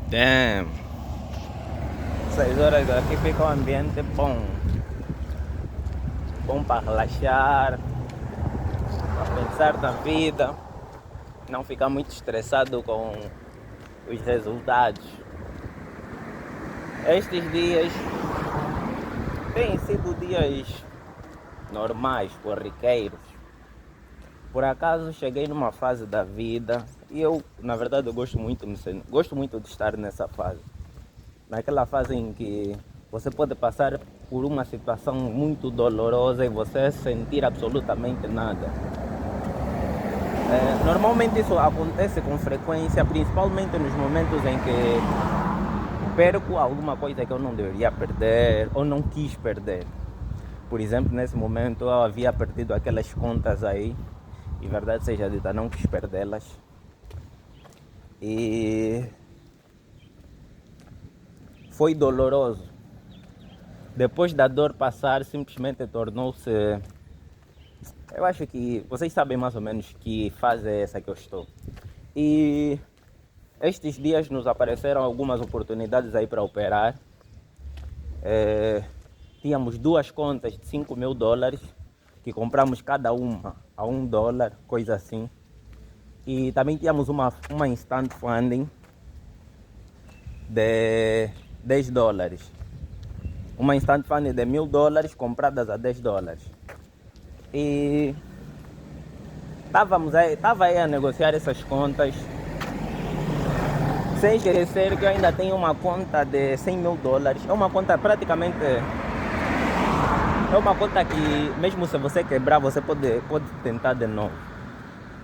Damn. 6 horas aqui fica um ambiente bom. Bom para relaxar, para pensar na vida, não ficar muito estressado com os resultados. Estes dias têm sido dias normais, corriqueiros. Por acaso cheguei numa fase da vida e eu, na verdade, eu gosto muito de estar nessa fase. Naquela fase em que você pode passar por uma situação muito dolorosa e você sentir absolutamente nada. Normalmente isso acontece com frequência, principalmente nos momentos em que perco alguma coisa que eu não deveria perder ou não quis perder. Por exemplo, nesse momento eu havia perdido aquelas contas aí, e verdade seja dita, não quis perdê-las. E foi doloroso. Depois da dor passar, simplesmente tornou-se... Eu acho que vocês sabem mais ou menos que fase é essa que eu estou. E estes dias nos apareceram algumas oportunidades aí para operar. Tínhamos duas contas de $5.000 que compramos cada uma a $1, coisa assim. E também tínhamos uma instant funding de $10. Uma instant funding de $1.000 compradas a $10. E estava aí a negociar essas contas, sem esquecer que eu ainda tenho uma conta de $100.000. É uma conta praticamente... É uma conta que mesmo se você quebrar, você pode tentar de novo.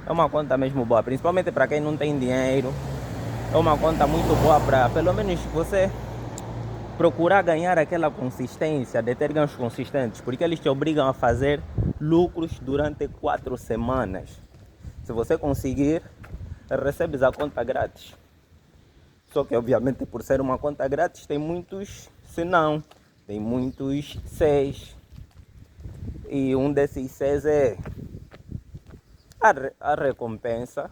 É uma conta mesmo boa, principalmente para quem não tem dinheiro. É uma conta muito boa para, pelo menos, você procurar ganhar aquela consistência, de ter ganhos consistentes, porque eles te obrigam a fazer lucros durante 4 semanas. Se você conseguir, recebes a conta grátis. Só que, obviamente, por ser uma conta grátis, tem muitos senão, tem muitos 6. E um desses 6 é a recompensa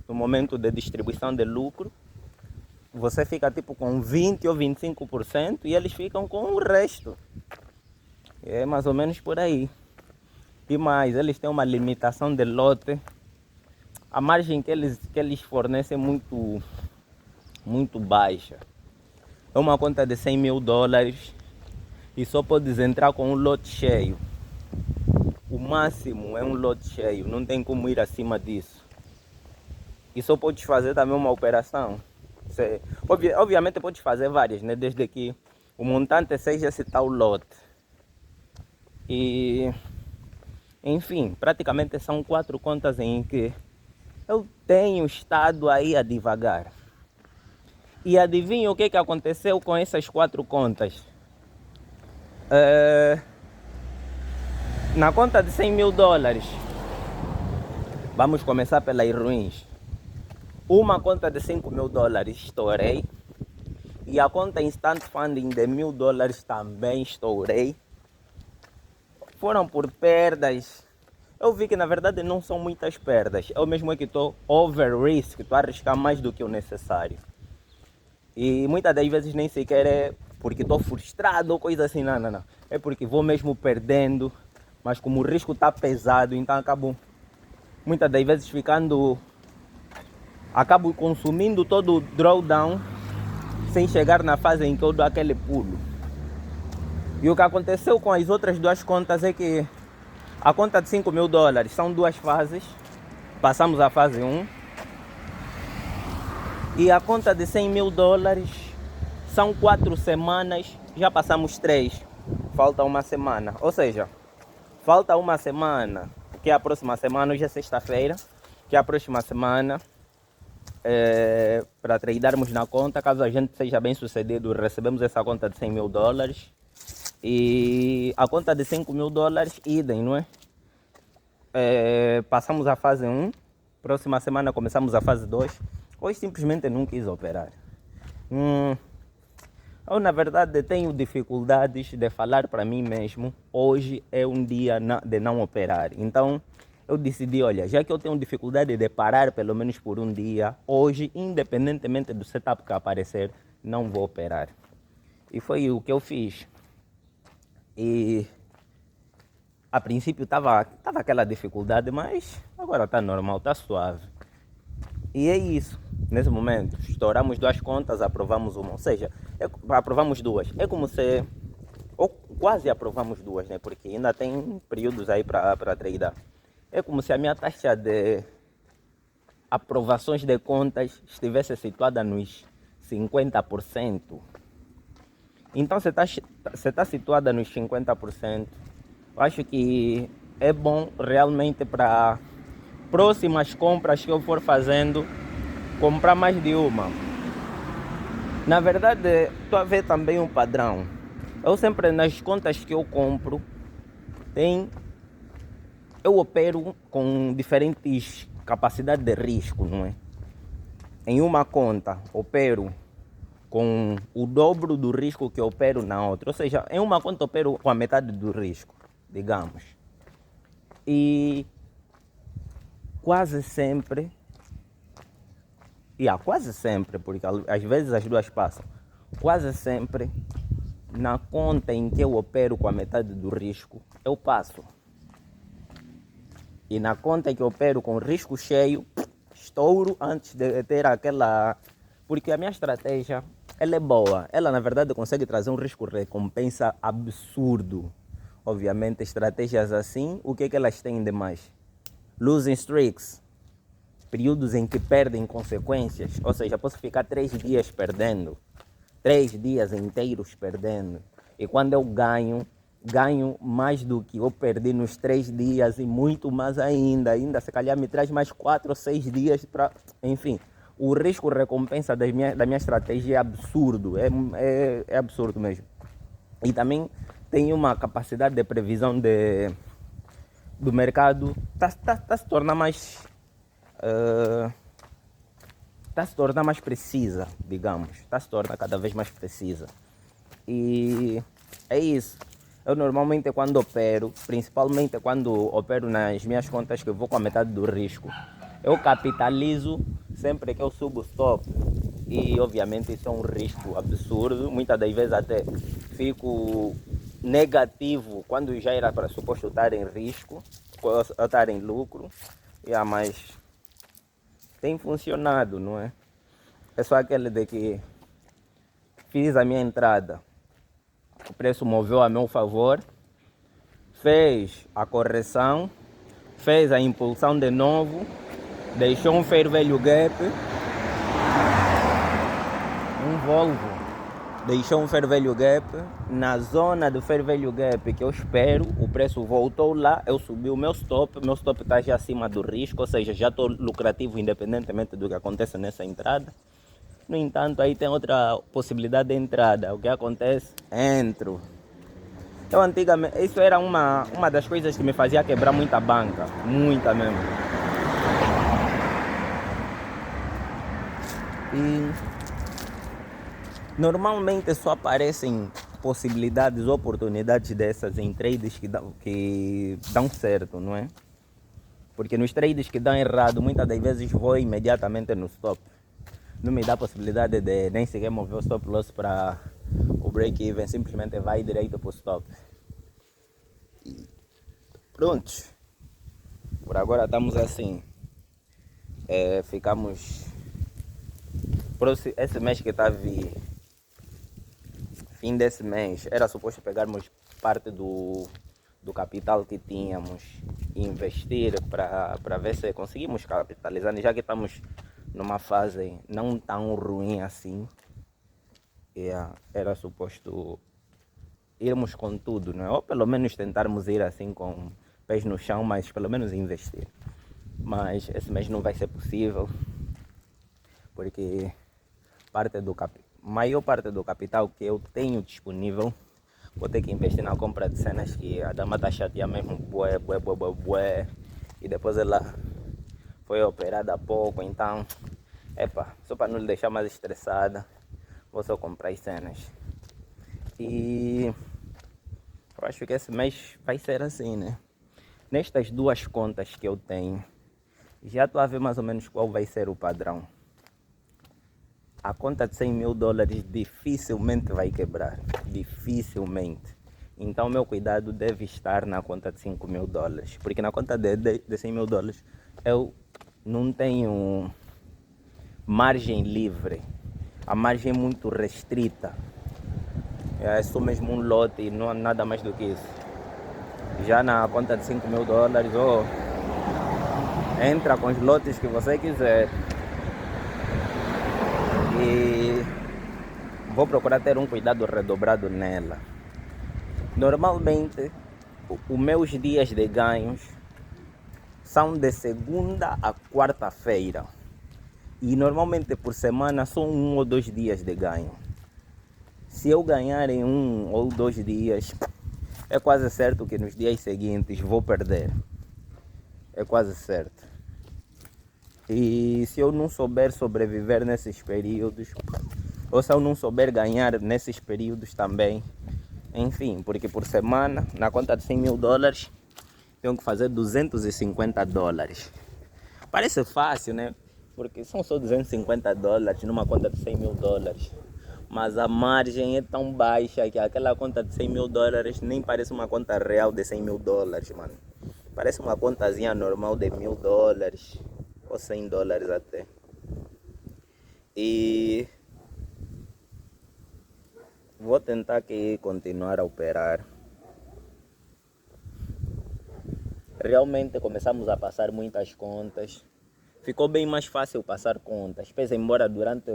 no momento de distribuição de lucro. Você fica tipo com 20 ou 25% e eles ficam com o resto. É mais ou menos por aí. E mais, eles têm uma limitação de lote. A margem que eles fornecem é muito baixa. É uma conta de $100.000 e só podes entrar com um lote cheio. O máximo é um lote cheio, não tem como ir acima disso. E só podes fazer também uma operação. Obviamente podes fazer várias, né? Desde que o montante seja esse tal lote. E enfim, praticamente são 4 contas em que eu tenho estado aí a divagar. E adivinha o que aconteceu com essas 4 contas? Na conta de $100.000, vamos começar pelas ruins. Uma conta de $5.000 estourei. E a conta Instant Funding de $1.000 também estourei. Foram por perdas. Eu vi que na verdade não são muitas perdas. Eu mesmo é que estou over risk, estou a arriscar mais do que o necessário. E muitas das vezes nem sequer é porque estou frustrado ou coisa assim, não. É porque vou mesmo perdendo, mas como o risco está pesado, então acabo muitas das vezes acabo consumindo todo o drawdown sem chegar na fase em que eu dou aquele pulo. E o que aconteceu com as outras duas contas é que a conta de $5.000 são 2 fases. Passamos a fase 1. E a conta de $100.000 são 4 semanas, já passamos 3. Falta uma semana. Ou seja, falta uma semana, que é a próxima semana, hoje é sexta-feira, que é a próxima semana, para tradarmos na conta. Caso a gente seja bem sucedido, recebemos essa conta de $100.000. E a conta de $5.000, idem, não é? Passamos a fase 1, próxima semana começamos a fase 2. Hoje simplesmente não quis operar. Eu na verdade tenho dificuldades de falar para mim mesmo, hoje é um dia de não operar. Então eu decidi, olha, já que eu tenho dificuldade de parar pelo menos por um dia, hoje, independentemente do setup que aparecer, não vou operar. E foi o que eu fiz. E a princípio tava aquela dificuldade, mas agora está normal, está suave. E é isso. Nesse momento, estouramos duas contas, aprovamos uma. Ou seja, aprovamos duas. É como se... Ou quase aprovamos duas, né? Porque ainda tem períodos aí para tradear. É como se a minha taxa de aprovações de contas estivesse situada nos 50%. Então, você tá situada nos 50%. Eu acho que é bom realmente para próximas compras que eu for fazendo, comprar mais de uma. Na verdade, estou a ver também um padrão. Eu sempre, nas contas que eu compro, eu opero com diferentes capacidades de risco, não é? Em uma conta, opero com o dobro do risco que eu opero na outra. Ou seja, em uma conta eu opero com a metade do risco, digamos. E quase sempre, porque às vezes as duas passam, quase sempre na conta em que eu opero com a metade do risco, eu passo. E na conta em que eu opero com risco cheio, estouro antes de ter aquela... Porque a minha estratégia, ela é boa. Ela, na verdade, consegue trazer um risco-recompensa absurdo. Obviamente, estratégias assim, o que é que elas têm de mais? Losing streaks. Períodos em que perdem consequências. Ou seja, posso ficar 3 dias perdendo. 3 dias inteiros perdendo. E quando eu ganho mais do que eu perdi nos 3 dias e muito mais ainda. Ainda se calhar me traz mais 4 ou 6 dias para... Enfim, o risco-recompensa da minha estratégia é absurdo. É absurdo mesmo. E também tem uma capacidade de previsão do mercado. Está se tornando mais... está se tornando mais precisa, digamos. Está se tornando cada vez mais precisa. E é isso. Eu normalmente quando opero, principalmente quando opero nas minhas contas que eu vou com a metade do risco, eu capitalizo sempre que eu subo o stop. E obviamente isso é um risco absurdo. Muitas das vezes até fico negativo quando já era para suposto estar em risco, ou estar em lucro. Mas tem funcionado, não é? É só aquele de que fiz a minha entrada, o preço moveu a meu favor, fez a correção, fez a impulsão de novo, deixou um fair value gap, um Volvo, deixou um fair value gap, na zona do fair value gap que eu espero, o preço voltou lá, eu subi o meu stop está já acima do risco, ou seja, já estou lucrativo independentemente do que aconteça nessa entrada. No entanto, aí tem outra possibilidade de entrada. O que acontece? Entro. Eu antigamente, isso era uma das coisas que me fazia quebrar muita banca. Muita mesmo. E normalmente só aparecem possibilidades, oportunidades dessas em trades que dão certo, não é? Porque nos trades que dão errado, muitas das vezes vou imediatamente no stop. Não me dá possibilidade de nem sequer mover o stop loss para o break-even, simplesmente vai direito para o stop. E pronto. Por agora estamos assim. Ficamos... Esse mês que está a vir, fim desse mês, era suposto pegarmos parte do capital que tínhamos e investir para ver se conseguimos capitalizar, já que estamos numa fase não tão ruim assim. Era suposto irmos com tudo, não é? Ou pelo menos tentarmos ir assim com pés no chão, mas pelo menos investir. Mas esse mês não vai ser possível, porque maior parte do capital que eu tenho disponível vou ter que investir na compra de cenas que a dama está chateada mesmo, bué. E depois ela foi operada há pouco, então, só para não lhe deixar mais estressada, vou só comprar as cenas. E eu acho que esse mês vai ser assim, né? Nestas duas contas que eu tenho, já estou a ver mais ou menos qual vai ser o padrão. A conta de 100 mil dólares dificilmente vai quebrar. Dificilmente. Então, meu cuidado deve estar na conta de 5 mil dólares. Porque na conta de 100 mil dólares, eu não tenho margem livre. A margem é muito restrita. É só mesmo um lote e não há nada mais do que isso. Já na conta de 5 mil dólares, entra com os lotes que você quiser. E vou procurar ter um cuidado redobrado nela. Normalmente, os meus dias de ganhos são de segunda a quarta-feira. E normalmente por semana são 1 ou 2 dias de ganho. Se eu ganhar em 1 ou 2 dias, é quase certo que nos dias seguintes vou perder. É quase certo. E se eu não souber sobreviver nesses períodos, ou se eu não souber ganhar nesses períodos também, enfim, porque por semana, na conta de 100 mil dólares, tenho que fazer 250 dólares. Parece fácil, né? Porque são só 250 dólares numa conta de 100 mil dólares. Mas a margem é tão baixa que aquela conta de 100 mil dólares nem parece uma conta real de 100 mil dólares, mano. Parece uma contazinha normal de 1000 dólares ou 100 dólares até. E vou tentar aqui continuar a operar. Realmente começamos a passar muitas contas. Ficou bem mais fácil passar contas. Pese embora durante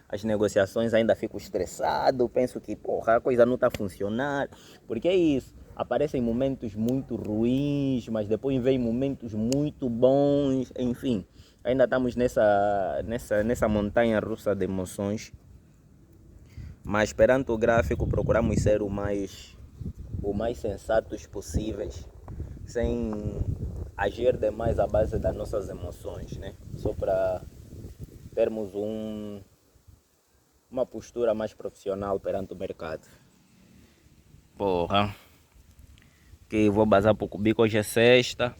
as negociações ainda fico estressado. Penso que a coisa não está a funcionar. Porque é isso. Aparecem momentos muito ruins, mas depois vem momentos muito bons. Enfim, ainda estamos nessa montanha russa de emoções. Mas perante o gráfico procuramos ser o mais sensatos possíveis, sem agir demais à base das nossas emoções, né? Só para termos uma postura mais profissional perante o mercado. Que vou bazar para o Cubico, hoje é sexta.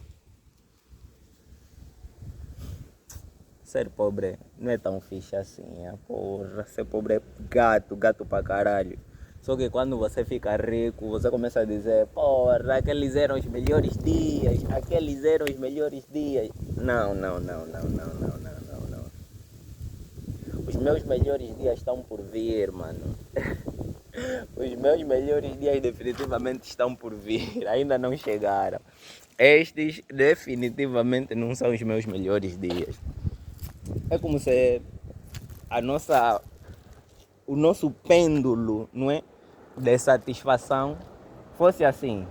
Ser pobre não é tão fixe assim, ser pobre é gato pra caralho. Só que quando você fica rico, você começa a dizer, aqueles eram os melhores dias, Não. Os meus melhores dias estão por vir, mano. Os meus melhores dias definitivamente estão por vir, ainda não chegaram. Estes definitivamente não são os meus melhores dias. É como se o nosso pêndulo, não é, de satisfação fosse assim.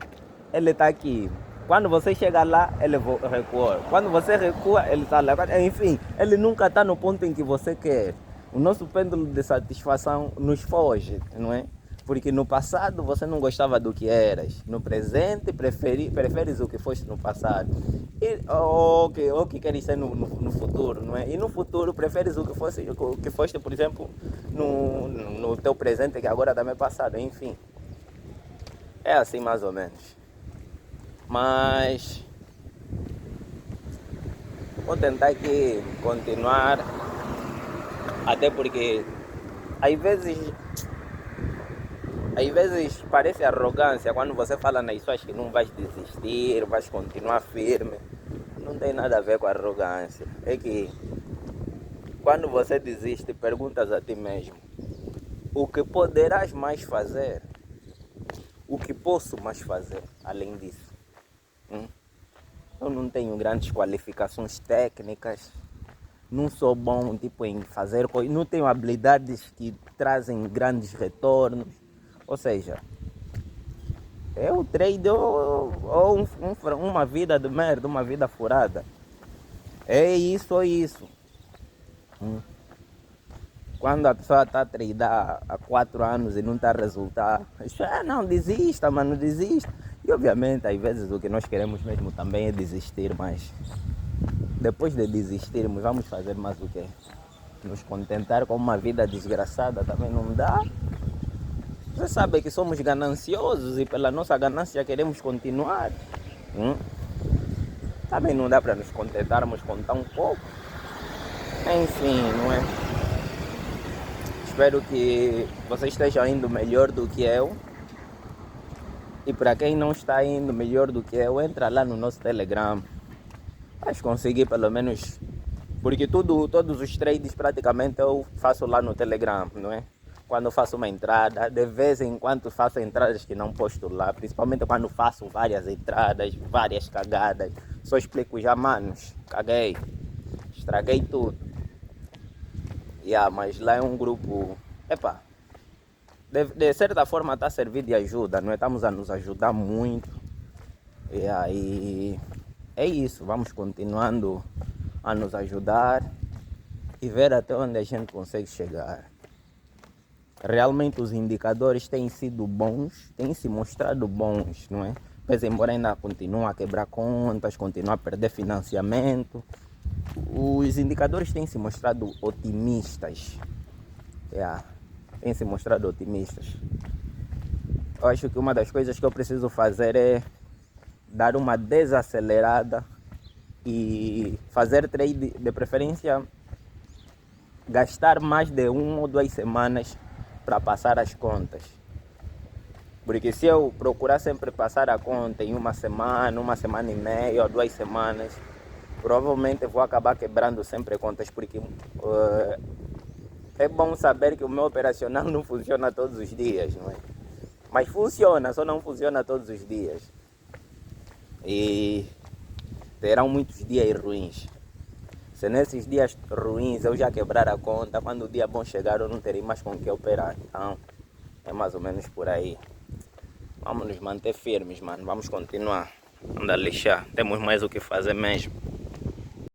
Ele está aqui. Quando você chega lá, ele recua. Quando você recua, ele está lá. Enfim, ele nunca está no ponto em que você quer. O nosso pêndulo de satisfação nos foge, não é? Porque no passado você não gostava do que eras. No presente preferes o que foste no passado. Ou que queres ser no futuro, não é? E no futuro preferes o que foste, por exemplo, no teu presente, que agora também é passado. Enfim, é assim mais ou menos. Mas vou tentar aqui continuar, até porque às vezes parece arrogância quando você fala nas pessoas que não vais desistir, vais continuar firme. Não tem nada a ver com arrogância. É que quando você desiste, perguntas a ti mesmo: o que poderás mais fazer? O que posso mais fazer além disso? Eu não tenho grandes qualificações técnicas, não sou bom em fazer coisas, não tenho habilidades que trazem grandes retornos. Ou seja, eu trade ou uma vida de merda, uma vida furada. É isso ou isso. Quando a pessoa está a tradar há 4 anos e não está a resultar, não, desista, mano, desista. E obviamente, às vezes o que nós queremos mesmo também é desistir, mas depois de desistirmos, vamos fazer mais o quê? Nos contentar com uma vida desgraçada também não dá. Você sabe que somos gananciosos e pela nossa ganância queremos continuar. Hum? Também não dá para nos contentarmos com tão pouco. Enfim, não é? Espero que vocês estejam indo melhor do que eu. E para quem não está indo melhor do que eu, entra lá no nosso Telegram. Vais conseguir pelo menos. Porque todos os trades praticamente eu faço lá no Telegram, não é? Quando eu faço uma entrada, de vez em quando faço entradas que não posto lá, principalmente quando faço várias entradas, várias cagadas. Só explico já, manos, caguei, estraguei tudo. Mas lá é um grupo, epá, de certa forma está a servir de ajuda, não é? Estamos a nos ajudar muito. E aí é isso, vamos continuando a nos ajudar e ver até onde a gente consegue chegar. Realmente os indicadores têm sido bons, têm se mostrado bons, não é? Pois embora ainda continue a quebrar contas, continue a perder financiamento, os indicadores têm se mostrado otimistas. Têm se mostrado otimistas. Eu acho que uma das coisas que eu preciso fazer é dar uma desacelerada e fazer trade, de preferência gastar mais de 1 ou 2 semanas para passar as contas. Porque se eu procurar sempre passar a conta em uma semana e meia ou 2 semanas, provavelmente vou acabar quebrando sempre contas, porque é bom saber que o meu operacional não funciona todos os dias, não é? Mas funciona, só não funciona todos os dias. E terão muitos dias ruins. Se nesses dias ruins eu já quebrar a conta, quando o dia bom chegar eu não terei mais com que operar. Então, é mais ou menos por aí. Vamos nos manter firmes, mano. Vamos continuar. Anda lixar. Temos mais o que fazer mesmo.